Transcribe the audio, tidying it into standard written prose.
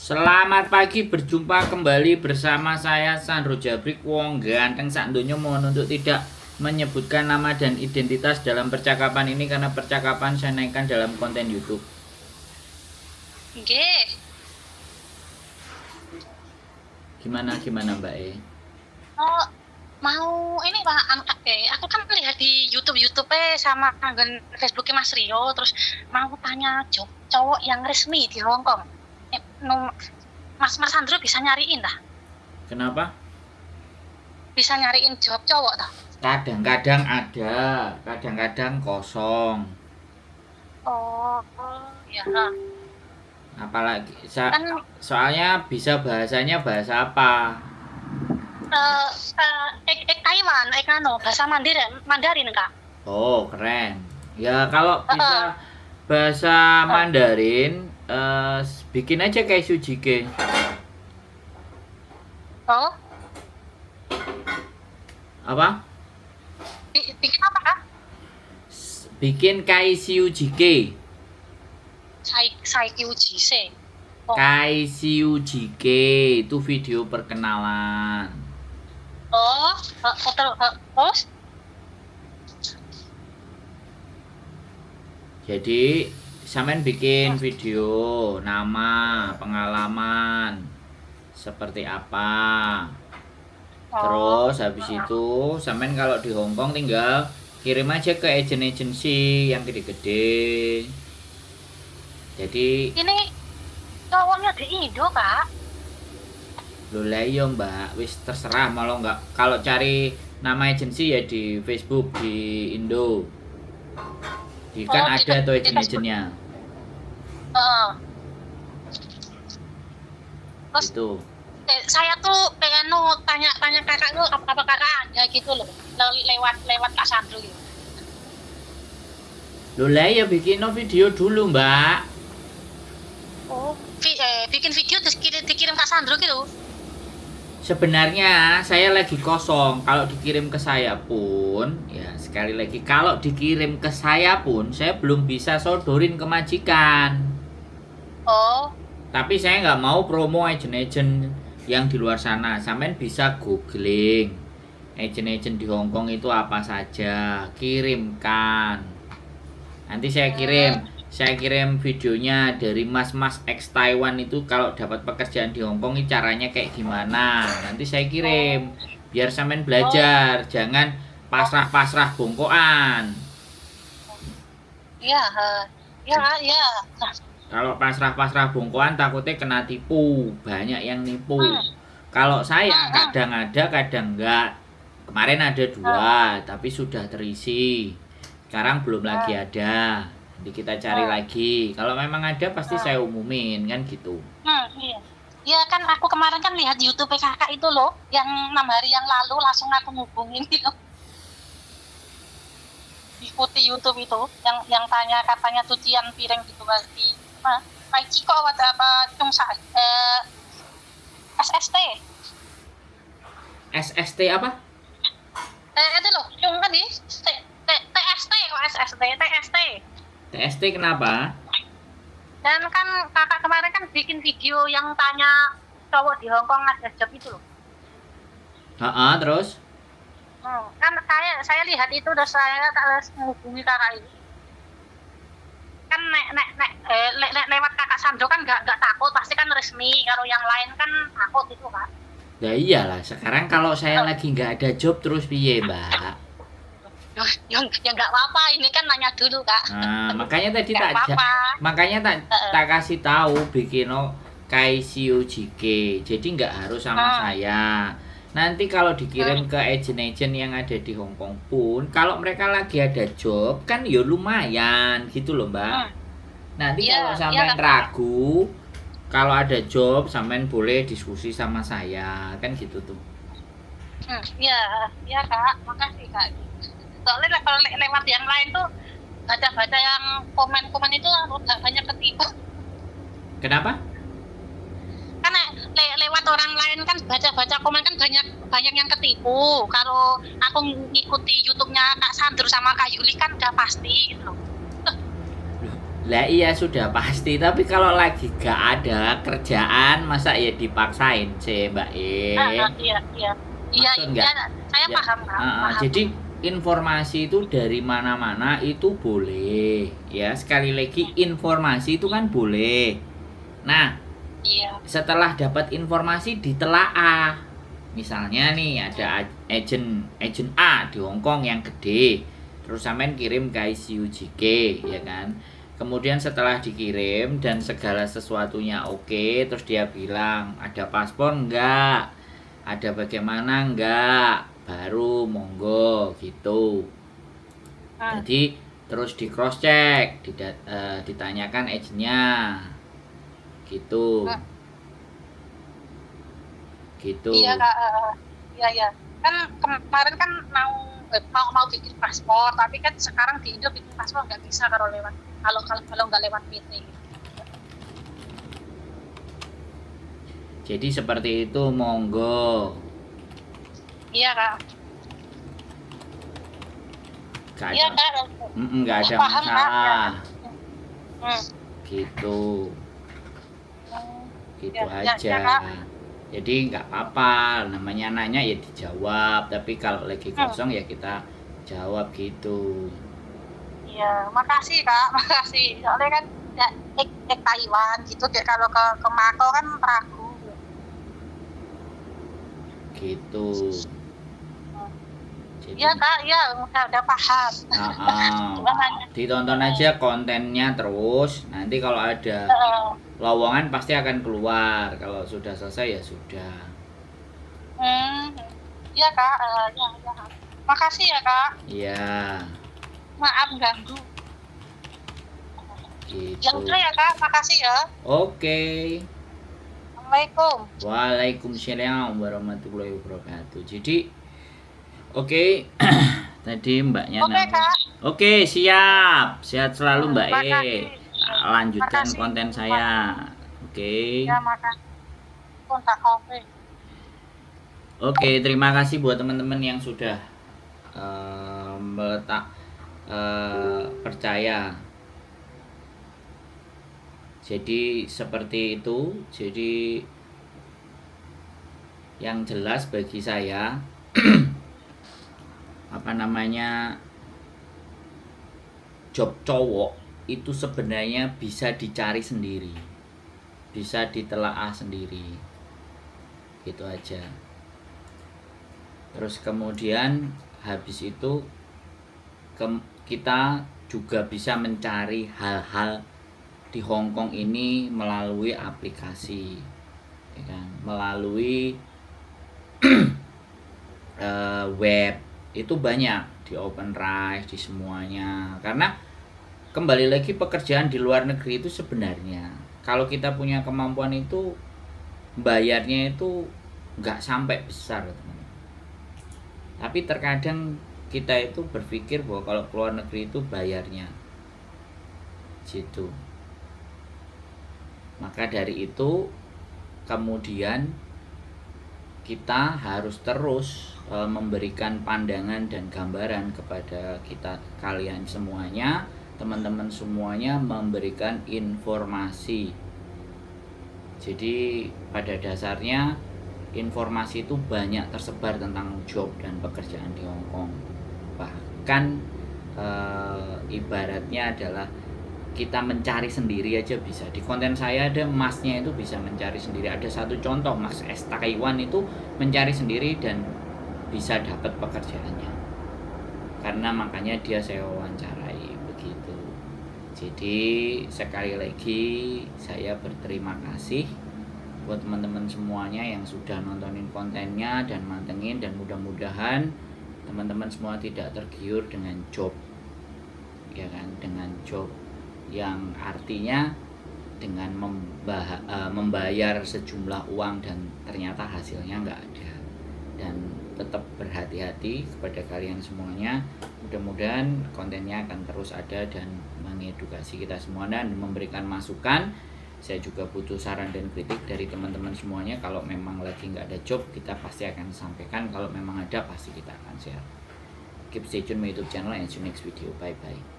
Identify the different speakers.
Speaker 1: Selamat pagi, berjumpa kembali bersama saya Sandro Jabrik. Wong ganteng sak donya mohon untuk tidak menyebutkan nama dan identitas dalam percakapan ini karena percakapan saya naikkan dalam konten YouTube.
Speaker 2: Nggih.
Speaker 1: Gimana Mbak E?
Speaker 2: Oh, mau ini Pak, aku kan lihat di YouTube sama Facebooknya Mas Rio, terus mau tanya job cowok yang resmi di Hong Kong. Mas Sandro bisa nyariin dah?
Speaker 1: Kenapa?
Speaker 2: Bisa nyariin job cowok dah?
Speaker 1: Kadang-kadang ada, kadang-kadang kosong.
Speaker 2: Oh, ya.
Speaker 1: Apalagi
Speaker 2: Kan
Speaker 1: soalnya bisa bahasanya bahasa apa?
Speaker 2: Taiwan, bahasa Mandarin Kak.
Speaker 1: Oh, keren. Ya kalau bisa
Speaker 2: Uh,
Speaker 1: bahasa
Speaker 2: uh,
Speaker 1: Mandarin, bikin aja kayak Sujike.
Speaker 2: oh,
Speaker 1: Apa?
Speaker 2: bikin apa Kak?
Speaker 1: Bikin Kaisiu JK.
Speaker 2: Saya QGC. Oh,
Speaker 1: Kaisiu JK itu video perkenalan.
Speaker 2: terus?
Speaker 1: Jadi sampean bikin video nama, pengalaman seperti apa.
Speaker 2: Oh,
Speaker 1: Terus habis itu sampean kalau di Hong Kong tinggal kirim aja ke agensi yang gede-gede. Jadi
Speaker 2: ini cowoknya di Indo, Kak.
Speaker 1: lo iya mbak, wis terserah malah nggak. Kalau cari nama agensi ya di Facebook di Indo. Kan
Speaker 2: Oh,
Speaker 1: ada tuh
Speaker 2: di Facebook.
Speaker 1: agent-agentnya.
Speaker 2: Heeh. Terus
Speaker 1: Itu.
Speaker 2: saya tuh pengen tanya kakak tuh apa kakak ada gitu loh lewat Kak Sandro gitu.
Speaker 1: Lo ya bikin video dulu mbak.
Speaker 2: Oh, bikin video terus dikirim Kak Sandro gitu.
Speaker 1: Sebenarnya saya lagi kosong. Kalau dikirim ke saya pun, ya sekali lagi kalau dikirim ke saya pun, saya belum bisa sodorin ke majikan.
Speaker 2: Oh,
Speaker 1: Tapi saya nggak mau promo agent-agent yang di luar sana. Sampean bisa googling agent-agent di Hong Kong itu apa saja, kirimkan. Nanti saya kirim videonya dari mas-mas ex Taiwan itu kalau dapat pekerjaan di Hong Kong ini caranya kayak gimana. Nanti saya kirim biar sampean belajar, jangan pasrah-pasrah bongkoan.
Speaker 2: iya, ya, ya.
Speaker 1: Kalau pasrah-pasrah bongkoan takutnya kena tipu, banyak yang nipu. Kalau saya kadang ada, kadang enggak. Kemarin ada 2, tapi sudah terisi. Sekarang belum lagi ada. Nanti kita cari lagi. Kalau memang ada pasti saya umumin kan gitu.
Speaker 2: Iya. Ya kan aku kemarin kan lihat YouTube kakak itu loh, yang 6 hari yang lalu langsung aku ngubungin gitu. Ikuti YouTube itu, yang tanya katanya cucian piring gitu pasti. Pak Ciko apa Cungsa SST.
Speaker 1: SST apa?
Speaker 2: Itu loh, Cung kan di TST kok SST, TST.
Speaker 1: TST kenapa?
Speaker 2: Dan kan kakak kemarin kan bikin video yang tanya cowok di Hong Kong ada job itu loh.
Speaker 1: Terus?
Speaker 2: Kan saya lihat itu udah saya menghubungi kakak ini. Kan lewat kakak Sandro kan nggak takut, pasti kan resmi. Kalau yang lain kan takut gitu kan.
Speaker 1: Ya iyalah, sekarang kalau saya lagi nggak ada job terus piye mbak?
Speaker 2: Ya nggak apa-apa, ini kan nanya dulu kak.
Speaker 1: Nah, makanya tadi
Speaker 2: Nggak
Speaker 1: tak kasih tahu bikin Kaisiu JK. Jadi nggak harus sama saya. Nanti kalau dikirim ke agent-agent yang ada di Hong Kong pun, kalau mereka lagi ada job kan ya lumayan gitu loh mbak. Nanti kalau sampean ragu, kalau ada job sampean boleh diskusi sama saya kan gitu tuh.
Speaker 2: Iya kak, makasih kak. Soalnya kalau lewat yang lain tuh baca-baca yang komen-komen itu banyak ketipu.
Speaker 1: Kenapa?
Speaker 2: Karena lewat orang lain kan baca-baca komen kan banyak yang ketipu. Kalau aku ngikuti YouTube-nya Kak Sandro sama Kak Yuli kan udah pasti gitu loh.
Speaker 1: Lah iya sudah pasti, tapi kalau lagi gak ada kerjaan masa ya dipaksain sih Mbak
Speaker 2: Iya, iya. Iya,
Speaker 1: maksud
Speaker 2: iya,
Speaker 1: nggak?
Speaker 2: saya
Speaker 1: Ya,
Speaker 2: paham, Kak, paham.
Speaker 1: jadi informasi itu dari mana-mana itu boleh ya, sekali lagi informasi itu kan boleh. Nah,
Speaker 2: Iya.
Speaker 1: setelah dapat informasi ditelaah, misalnya nih ada agent agent A di Hongkong yang gede, terus sampean kirim ke ICUJK ya kan, kemudian setelah dikirim dan segala sesuatunya oke, terus dia bilang ada paspor enggak, ada bagaimana enggak, baru monggo gitu. Jadi terus di cross check, ditanyakan agentnya gitu. Gitu.
Speaker 2: Iya, Kak, iya, iya. Kan kemarin kan mau bikin paspor, tapi kan sekarang di Indo bikin paspor nggak bisa kalau nggak lewat PT.
Speaker 1: Jadi seperti itu, monggo.
Speaker 2: Iya, Kak.
Speaker 1: Gak
Speaker 2: Iya,
Speaker 1: ada,
Speaker 2: Kak.
Speaker 1: nggak ada
Speaker 2: Paham, Kak.
Speaker 1: masalah.
Speaker 2: Hmm.
Speaker 1: Gitu, gitu
Speaker 2: Ya,
Speaker 1: aja.
Speaker 2: ya, Kak.
Speaker 1: Jadi nggak apa-apa, namanya nanya ya dijawab. Tapi kalau lagi kosong ya kita jawab gitu.
Speaker 2: Iya, makasih Kak, makasih. Soalnya kan ya Taiwan gitu, kayak kalau ke Mako kan ragu.
Speaker 1: Gitu. Jadi,
Speaker 2: Iya Kak, iya udah paham.
Speaker 1: ditonton aja kontennya terus. Nanti kalau ada lowongan pasti akan keluar. Kalau sudah selesai ya sudah.
Speaker 2: Iya Kak, ya. Makasih ya Kak.
Speaker 1: Iya.
Speaker 2: Maaf ganggu.
Speaker 1: Gitu.
Speaker 2: Ya udah ya Kak, makasih ya.
Speaker 1: Oke.
Speaker 2: Assalamualaikum.
Speaker 1: Waalaikumsalam warahmatullahi wabarakatuh. Jadi oke. Tadi Mbaknya
Speaker 2: Kak.
Speaker 1: Oke, siap. Sehat selalu Mbak Lanjutkan
Speaker 2: Makasih.
Speaker 1: konten saya. Oke.
Speaker 2: Ya, makasih. Kontak kopi.
Speaker 1: Oke, terima kasih buat teman-teman yang sudah percaya. Jadi seperti itu. Jadi yang jelas bagi saya job cowok itu sebenarnya bisa dicari sendiri, bisa ditelaah sendiri, gitu aja. Terus kemudian habis itu kita juga bisa mencari hal-hal di Hongkong ini melalui aplikasi, ya kan? Melalui web itu banyak di OpenRice, di semuanya. Karena kembali lagi pekerjaan di luar negeri itu sebenarnya kalau kita punya kemampuan itu bayarnya itu nggak sampai besar, teman-teman. Tapi terkadang kita itu berpikir bahwa kalau keluar negeri itu bayarnya gitu. Maka dari itu kemudian kita harus terus memberikan pandangan dan gambaran kepada kalian semuanya, teman-teman semuanya, memberikan informasi. Jadi pada dasarnya informasi itu banyak tersebar tentang job dan pekerjaan di Hongkong. Bahkan ibaratnya adalah kita mencari sendiri aja bisa. Di konten saya ada masnya itu bisa mencari sendiri. Ada satu contoh mas Taiwan itu mencari sendiri dan bisa dapat pekerjaannya. Karena makanya dia saya wawancarai begitu. Jadi sekali lagi saya berterima kasih buat teman-teman semuanya yang sudah nontonin kontennya dan mantengin, dan mudah-mudahan teman-teman semua tidak tergiur dengan job, ya kan, dengan job yang artinya dengan membayar sejumlah uang dan ternyata hasilnya nggak ada. Dan tetap berhati-hati kepada kalian semuanya. Mudah-mudahan kontennya akan terus ada dan mengedukasi kita semua dan memberikan masukan. Saya juga butuh saran dan kritik dari teman-teman semuanya. Kalau memang lagi nggak ada job, kita pasti akan sampaikan. Kalau memang ada, pasti kita akan share. Keep stay tune my YouTube channel and see you next video. Bye bye.